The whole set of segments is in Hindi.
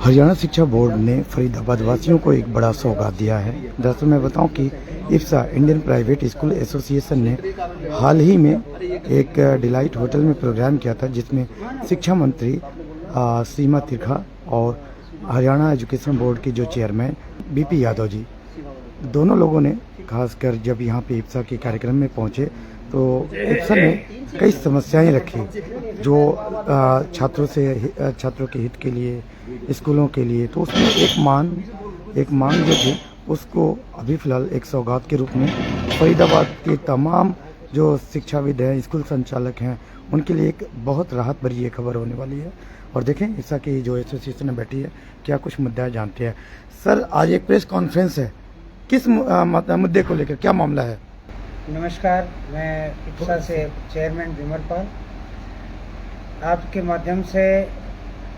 हरियाणा शिक्षा बोर्ड ने फरीदाबाद वासियों को एक बड़ा सौगात दिया है। दरअसल मैं बताऊं कि Ifsa Indian private school association ने हाल ही में एक डिलाइट होटल में प्रोग्राम किया था, जिसमें शिक्षा मंत्री सीमा तिरखा और हरियाणा एजुकेशन बोर्ड के जो चेयरमैन बीपी यादव जी, दोनों लोगों ने खासकर जब यहाँ पे इफ्सा के कार्यक्रम में पहुँचे तो इफ्सा ने कई समस्याएं रखी जो छात्रों के हित के लिए, स्कूलों के लिए। तो उसमें एक मांग जो थी उसको अभी फिलहाल एक सौगात के रूप में फरीदाबाद के तमाम जो शिक्षाविद हैं, स्कूल संचालक हैं, उनके लिए एक बहुत राहत भरी ये खबर होने वाली है। और देखें इफ्सा की जो एसोसिएशन में बैठी है क्या कुछ मुद्दा जानते हैं। सर, आज एक प्रेस कॉन्फ्रेंस है, किस मुद्दे को लेकर, क्या मामला है? नमस्कार, मैं इफ्सा से चेयरमैन विमल पाल। आपके माध्यम से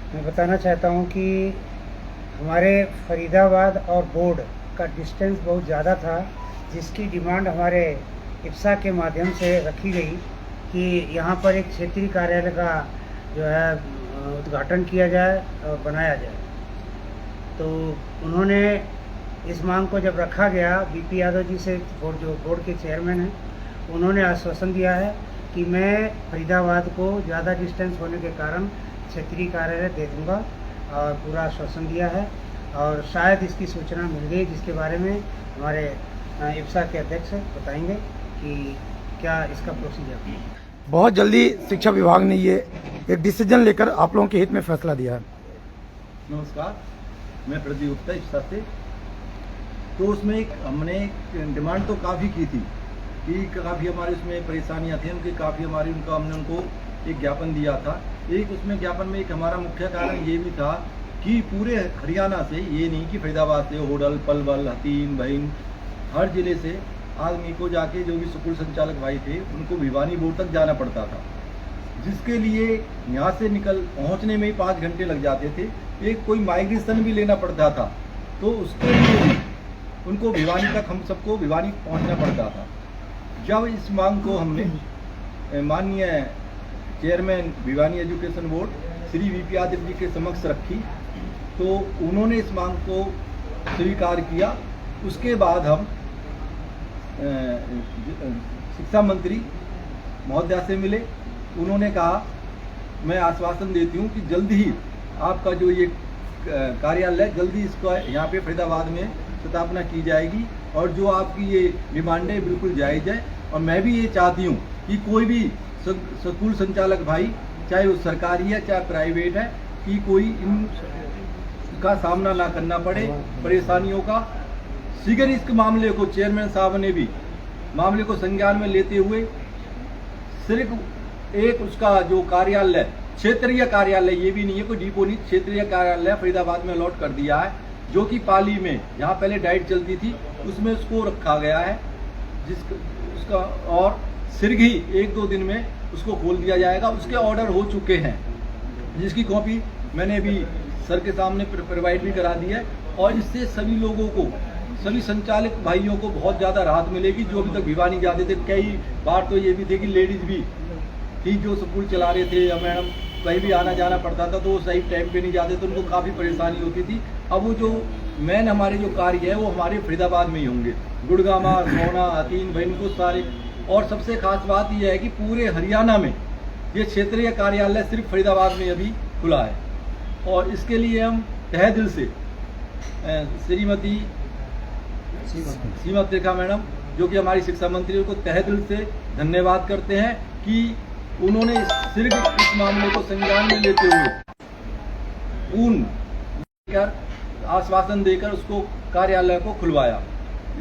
मैं बताना चाहता हूं कि हमारे फरीदाबाद और बोर्ड का डिस्टेंस बहुत ज़्यादा था, जिसकी डिमांड हमारे इफ्सा के माध्यम से रखी गई कि यहाँ पर एक क्षेत्रीय कार्यालय का जो है उद्घाटन किया जाए और बनाया जाए। तो उन्होंने इस मांग को जब रखा गया, बीपी यादव जी से जो बोर्ड के चेयरमैन हैं, उन्होंने आश्वासन दिया है कि मैं फरीदाबाद को ज़्यादा डिस्टेंस होने के कारण क्षेत्रीय कार्यालय दे दूँगा, और पूरा आश्वासन दिया है। और शायद इसकी सूचना मिल गई, जिसके बारे में हमारे इफ्सा के अध्यक्ष बताएंगे कि क्या इसका प्रोसीजर है। बहुत जल्दी शिक्षा विभाग ने ये एक डिसीजन लेकर आप लोगों के हित में फैसला दिया है। नमस्कार, मैं प्रदीप गुप्ता इफ्सा से। तो उसमें हमने डिमांड तो काफ़ी की थी कि काफ़ी हमारे उसमें परेशानियां थी उनकी, काफ़ी हमारी हमने उनको एक ज्ञापन दिया था। एक उसमें ज्ञापन में एक हमारा मुख्य कारण ये भी था कि पूरे हरियाणा से, ये नहीं कि फरीदाबाद से, होडल, पलवल, हतीम, बहिन, हर जिले से आदमी को जाके जो भी स्कूल संचालक भाई थे उनको भिवानी बोर्ड तक जाना पड़ता था, जिसके लिए यहाँ से पहुँचने में ही 5 घंटे लग जाते थे। एक कोई माइग्रेशन भी लेना पड़ता था, तो उसके लिए भी उनको भिवानी तक, हम सबको भिवानी पहुंचना पड़ता था। जब इस मांग को हमने माननीय chairman Bhiwani education board Shri VP Yadav ji के समक्ष रखी, तो उन्होंने इस मांग को स्वीकार किया। उसके बाद हम शिक्षा मंत्री महोदया से मिले। उन्होंने कहा, मैं आश्वासन देती हूँ कि जल्द ही आपका जो ये कार्यालय, जल्दी इसको यहाँ पे फरीदाबाद में स्थापना की जाएगी, और जो आपकी ये डिमांड है बिल्कुल जायज़ है। और मैं भी ये चाहती हूँ कि कोई भी स्कूल संचालक भाई, चाहे वो सरकारी है चाहे प्राइवेट है, कि कोई इनका सामना ना करना पड़े परेशानियों का। शीघ्र इस मामले को चेयरमैन साहब ने भी मामले को संज्ञान में लेते हुए सिर्फ एक उसका जो कार्यालय, क्षेत्रीय कार्यालय, ये भी नहीं है कोई डिपो नहीं, क्षेत्रीय कार्यालय फरीदाबाद में अलॉट कर दिया है, जो कि पाली में जहाँ पहले डाइट चलती थी उसमें उसको रखा गया है, उसका और शीघ्र ही 1-2 दिन में उसको खोल दिया जाएगा। उसके ऑर्डर हो चुके हैं, जिसकी कॉपी मैंने भी सर के सामने प्रोवाइड भी करा दी है। और इससे सभी लोगों को, सभी संचालक भाइयों को बहुत ज़्यादा राहत मिलेगी, जो अभी तक भिवानी जाते थे। कई बार तो ये भी थे कि लेडीज़ भी थी जो स्कूल चला रहे थे, या मैडम कहीं भी आना जाना पड़ता था तो वो सही टाइम पे नहीं जाते, तो उनको काफ़ी परेशानी होती थी। अब वो जो मेन हमारे जो कार्य है वो हमारे फरीदाबाद में ही होंगे, गुड़गामा, सोना, हतीम, बहन को सारे। और सबसे खास बात यह है कि पूरे हरियाणा में ये क्षेत्रीय कार्यालय सिर्फ फरीदाबाद में अभी खुला है, और इसके लिए हम तहे दिल से श्रीमती सीमा तिरखा मैडम, जो कि हमारी शिक्षा मंत्री, को तहे दिल से धन्यवाद करते हैं कि उन्होंने सिर्फ इस मामले को संज्ञान में लेते हुए पूर्ण आश्वासन देकर उसको कार्यालय को खुलवाया।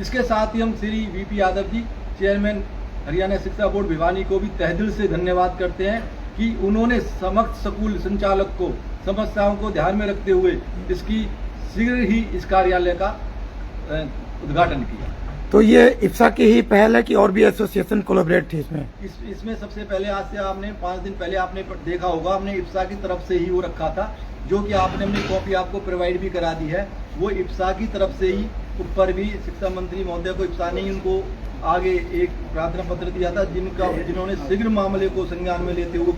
इसके साथ ही हम श्री वीपी यादव जी, चेयरमैन हरियाणा शिक्षा बोर्ड भिवानी, को भी तहे दिल से धन्यवाद करते हैं कि उन्होंने समस्त स्कूल संचालक को समस्याओं को ध्यान में रखते हुए इसकी शीघ्र ही इस कार्यालय का उद्घाटन किया। तो ये इफ्सा की ही पहल है कि और भी एसोसिएशन कोलैबोरेट थी इसमें? इसमें सबसे पहले, आज से आपने 5 दिन पहले आपने देखा होगा, हमने इफ्सा की तरफ से ही वो रखा था, जो कि आपने अपनी कॉपी आपको प्रोवाइड भी करा दी है। वो इफ्सा की तरफ से ही, ऊपर भी शिक्षा मंत्री महोदय को इफ्सा ने ही उनको आगे एक प्रार्थना पत्र दिया था, जिन्होंने शीघ्र मामले को संज्ञान में लेते हुए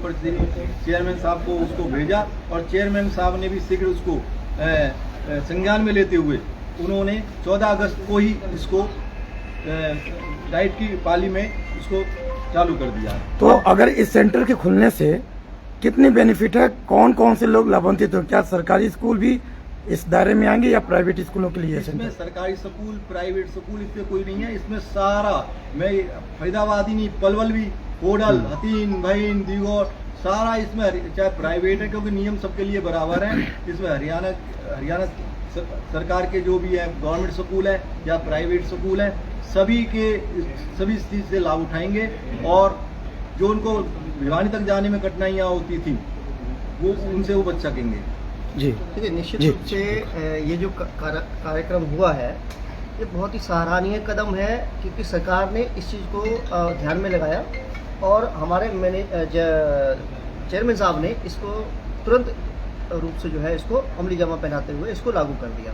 चेयरमैन साहब को उसको भेजा, और चेयरमैन साहब ने भी शीघ्र उसको संज्ञान में लेते हुए उन्होंने 14 अगस्त को ही इसको डाइट की पाली में इसको चालू कर दिया है। तो अगर इस सेंटर के खुलने से कितने बेनिफिट है, कौन कौन से लोग लाभान्वित हो, क्या सरकारी स्कूल भी इस दायरे में आएंगे या प्राइवेट स्कूलों के लिए? इसमें सरकारी स्कूल, प्राइवेट स्कूल इसमें कोई नहीं है। इसमें सारा, मैं फरीदाबाद ही नहीं, पलवल भी, कोडल, हतीन, भईन, दिगौर, सारा इसमें चाहे प्राइवेट है क्योंकि नियम सबके लिए बराबर है। इसमें हरियाणा सरकार के जो भी है गवर्नमेंट स्कूल है या प्राइवेट स्कूल है, सभी इस चीज से लाभ उठाएंगे और जो उनको भिवानी तक जाने में कठिनाइयाँ होती थी वो उनसे वो बच सकेंगे। जी देखिए, निश्चित रूप से ये जो कार्यक्रम हुआ है ये बहुत ही सराहनीय कदम है, क्योंकि सरकार ने इस चीज़ को ध्यान में लगाया और हमारे चेयरमैन साहब ने इसको तुरंत रूप से जो है इसको अमली जामा पहनाते हुए इसको लागू कर दिया।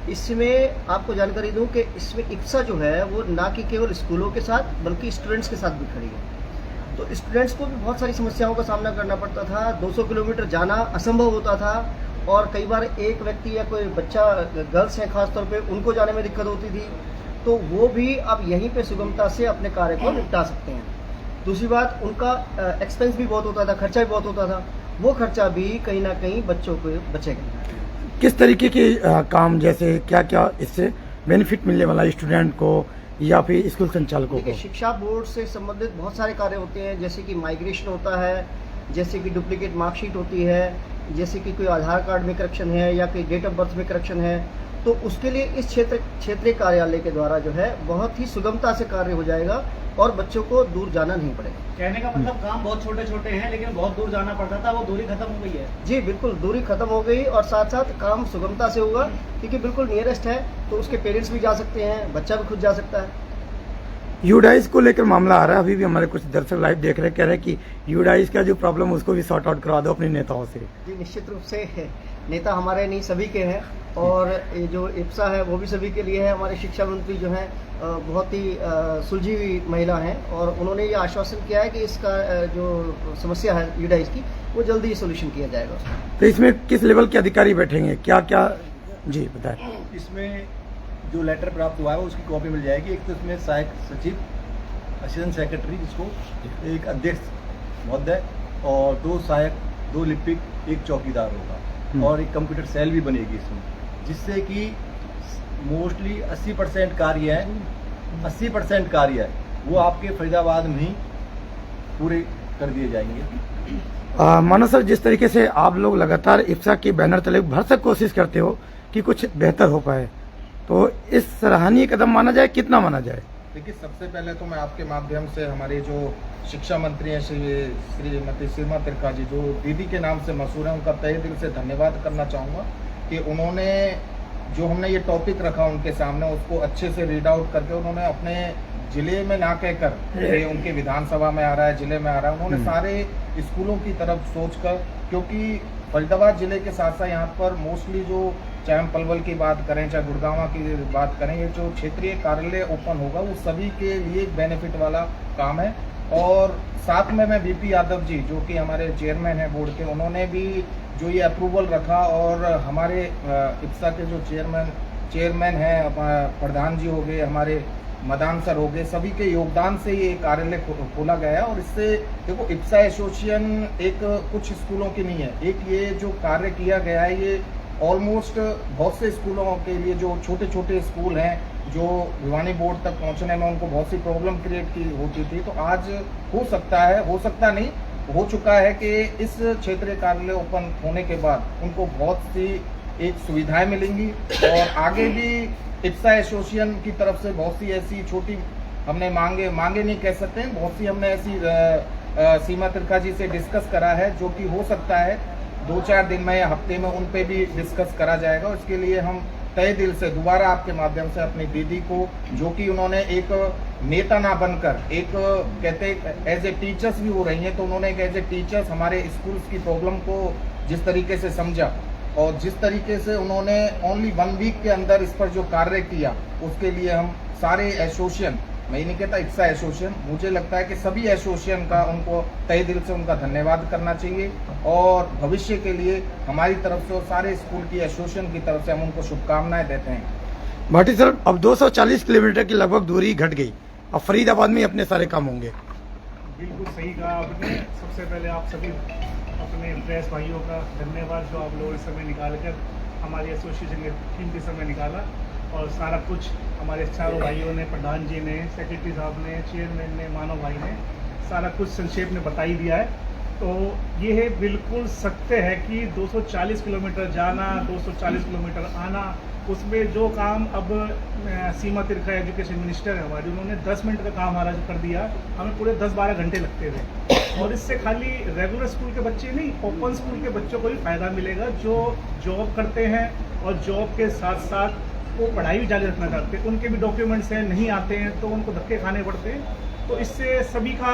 इसमें आपको जानकारी दूं कि इसमें इप्सा जो है वो ना कि केवल स्कूलों के साथ बल्कि स्टूडेंट्स के साथ भी खड़ी है। तो स्टूडेंट्स को भी बहुत सारी समस्याओं का सामना करना पड़ता था। 200 किलोमीटर जाना असंभव होता था और कई बार एक व्यक्ति या कोई बच्चा, गर्ल्स हैं खास तौर पे, उनको जाने में दिक्कत होती थी। तो वो भी अब यहीं पे सुगमता से अपने कार्य को निपटा सकते हैं। दूसरी बात, उनका एक्सपेंस भी बहुत होता था, खर्चा भी बहुत होता था, वो खर्चा भी कहीं ना कहीं बच्चों को बचेगा। किस तरीके के काम, जैसे क्या क्या इससे बेनिफिट मिलने वाला है स्टूडेंट को या फिर स्कूल संचालकों को? शिक्षा बोर्ड से संबंधित बहुत सारे कार्य होते हैं, जैसे कि माइग्रेशन होता है, जैसे कि डुप्लीकेट मार्कशीट होती है, जैसे कि कोई आधार कार्ड में करेक्शन है या कोई डेट ऑफ बर्थ में करेक्शन है। तो उसके लिए इस क्षेत्रीय कार्यालय के द्वारा जो है बहुत ही सुगमता से कार्य हो जाएगा और बच्चों को दूर जाना नहीं पड़ेगा। कहने का मतलब काम बहुत छोटे छोटे हैं लेकिन बहुत दूर जाना पड़ता था, वो दूरी खत्म हो गई है। जी बिल्कुल, दूरी खत्म हो गई और साथ साथ काम सुगमता से होगा, क्योंकि बिल्कुल नियरेस्ट है। तो उसके पेरेंट्स भी जा सकते हैं, बच्चा भी खुद जा सकता है। यूडाइस को लेकर मामला आ रहा है, अभी भी हमारे कुछ दर्शक लाइव देख रहे हैं, कह रहे हैं कि यूडाइस का जो प्रॉब्लम उसको भी सॉर्ट आउट करवा दो अपने नेताओं से। जी निश्चित रूप से नेता हमारे नहीं सभी के हैं और ये जो इप्सा है वो भी सभी के लिए है। हमारे शिक्षा मंत्री जो हैं बहुत ही सुलझी हुई महिला हैं और उन्होंने ये आश्वासन किया है कि इसका जो समस्या है यूडाइस की वो जल्दी ही सोल्यूशन किया जाएगा। तो इसमें किस लेवल के अधिकारी बैठेंगे, क्या क्या? जी बताएं। इसमें जो लेटर प्राप्त हुआ है उसकी कॉपी मिल जाएगी। एक तो इसमें सहायक सचिव, असिस्टेंट सेक्रेटरी, जिसको एक अध्यक्ष महोदय और 2 सहायक, 2 लिपिक, 1 चौकीदार होगा और एक कंप्यूटर सेल भी बनेगी इसमें, जिससे कि मोस्टली 80% कार्य है, 80% कार्य है वो आपके फरीदाबाद में ही पूरे कर दिए जाएंगे। मानो सर, जिस तरीके से आप लोग लगातार इप्सा के बैनर तले भरसक कोशिश करते हो कि कुछ बेहतर हो पाए, तो इस सराहनीय कदम माना जाए, कितना माना जाए? देखिए, सबसे पहले तो मैं आपके माध्यम से हमारे जो शिक्षा मंत्री हैं श्रीमती सीमा तिरका जी, जो दीदी के नाम से मशहूर हैं, उनका तहे दिल से धन्यवाद करना चाहूँगा कि उन्होंने जो हमने ये टॉपिक रखा उनके सामने उसको अच्छे से रीड आउट करके उन्होंने अपने जिले में ना कहकर, ये उनके विधानसभा में आ रहा है, जिले में आ रहा है, उन्होंने सारे स्कूलों की तरफ सोचकर, क्योंकि फरीदाबाद जिले के साथ साथ यहाँ पर मोस्टली जो, चाहे हम पलवल की बात करें चाहे गुड़गांव की बात करें, ये जो क्षेत्रीय कार्यालय ओपन होगा वो सभी के लिए एक बेनिफिट वाला काम है। और साथ में मैं बीपी यादव जी, जो कि हमारे चेयरमैन हैं बोर्ड के, उन्होंने भी जो ये अप्रूवल रखा और हमारे इप्सा के जो चेयरमैन हैं, प्रधान जी हो गए, हमारे मदान सर हो गए, सभी के योगदान से ये कार्यालय खोला गया है। और इससे देखो, इप्सा एसोसिएशन एक कुछ स्कूलों की नहीं है, एक ये जो कार्य किया गया है ये ऑलमोस्ट बहुत से स्कूलों के लिए, जो छोटे छोटे स्कूल हैं जो भिवानी बोर्ड तक पहुंचने में उनको बहुत सी प्रॉब्लम क्रिएट की होती थी, तो आज हो सकता नहीं, हो चुका है कि इस क्षेत्रीय कार्यालय ओपन होने के बाद उनको बहुत सी एक सुविधाएं मिलेंगी और आगे भी इप्सा एसोसिएशन की तरफ से बहुत सी ऐसी छोटी हमने मांगे नहीं कह सकते हैं, बहुत सी हमने ऐसी सीमा तिरका जी से डिस्कस करा है, जो कि हो सकता है 2-4 दिन में या हफ्ते में उन पे भी डिस्कस करा जाएगा। और इसके लिए हम तहे दिल से दोबारा आपके माध्यम से अपनी दीदी को, जो कि उन्होंने एक नेता ना बनकर, एक कहते एज ए टीचर्स भी हो रही हैं, तो उन्होंने एक एज ए टीचर्स हमारे स्कूल्स की प्रॉब्लम को जिस तरीके से समझा और जिस तरीके से उन्होंने ओनली 1 वीक के अंदर इस पर जो कार्य किया, उसके लिए हम सारे एसोसिएशन मैं नहीं कहता इप्सा एसोसिएशन, मुझे लगता है कि सभी एसोसिएशन का उनको तहे दिल से उनका धन्यवाद करना चाहिए और भविष्य के लिए हमारी तरफ से और सारे स्कूल की एसोसिएशन की तरफ से हम उनको शुभकामनाएं देते हैं। भाटी सर, अब 240 किलोमीटर की लगभग दूरी घट गई, अब फरीदाबाद में अपने सारे काम होंगे। बिल्कुल सही कहा आपने। सबसे पहले आप सभी अपने प्रेस भाइयों का धन्यवाद जो आप लोगों ने समय निकाल कर हमारी एसोसिएशन के कीमती समय निकाला और सारा कुछ हमारे चारों भाइयों ने, प्रधान जी ने, सेक्रेटरी साहब ने, चेयरमैन ने, मानव भाई ने सारा कुछ संक्षेप में बता ही दिया है। तो ये है बिल्कुल सत्य है कि 240 किलोमीटर जाना, 240 किलोमीटर आना, उसमें जो काम अब सीमा तिरखा एजुकेशन मिनिस्टर है हमारी, उन्होंने 10 मिनट का काम हमारा जो कर दिया, हमें पूरे 10-12 घंटे लगते थे। और इससे खाली रेगुलर स्कूल के बच्चे नहीं, ओपन स्कूल के बच्चों को भी फ़ायदा मिलेगा जो जॉब करते हैं और जॉब के साथ साथ वो पढ़ाई भी जारी रखना चाहते हैं, उनके भी डॉक्यूमेंट्स हैं, नहीं आते हैं तो उनको धक्के खाने पड़ते हैं। तो इससे सभी का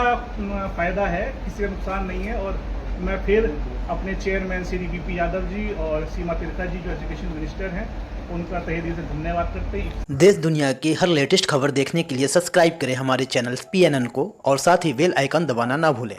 फ़ायदा है, किसी का नुकसान नहीं है। और मैं फिर अपने चेयरमैन श्री VP यादव जी और सीमा तिरखा जी जो एजुकेशन मिनिस्टर हैं, उनका तहे दिल से धन्यवाद करते हैं। देश दुनिया की हर लेटेस्ट खबर देखने के लिए सब्सक्राइब करें हमारे चैनल PNN को और साथ ही बेल आइकन दबाना ना भूलें।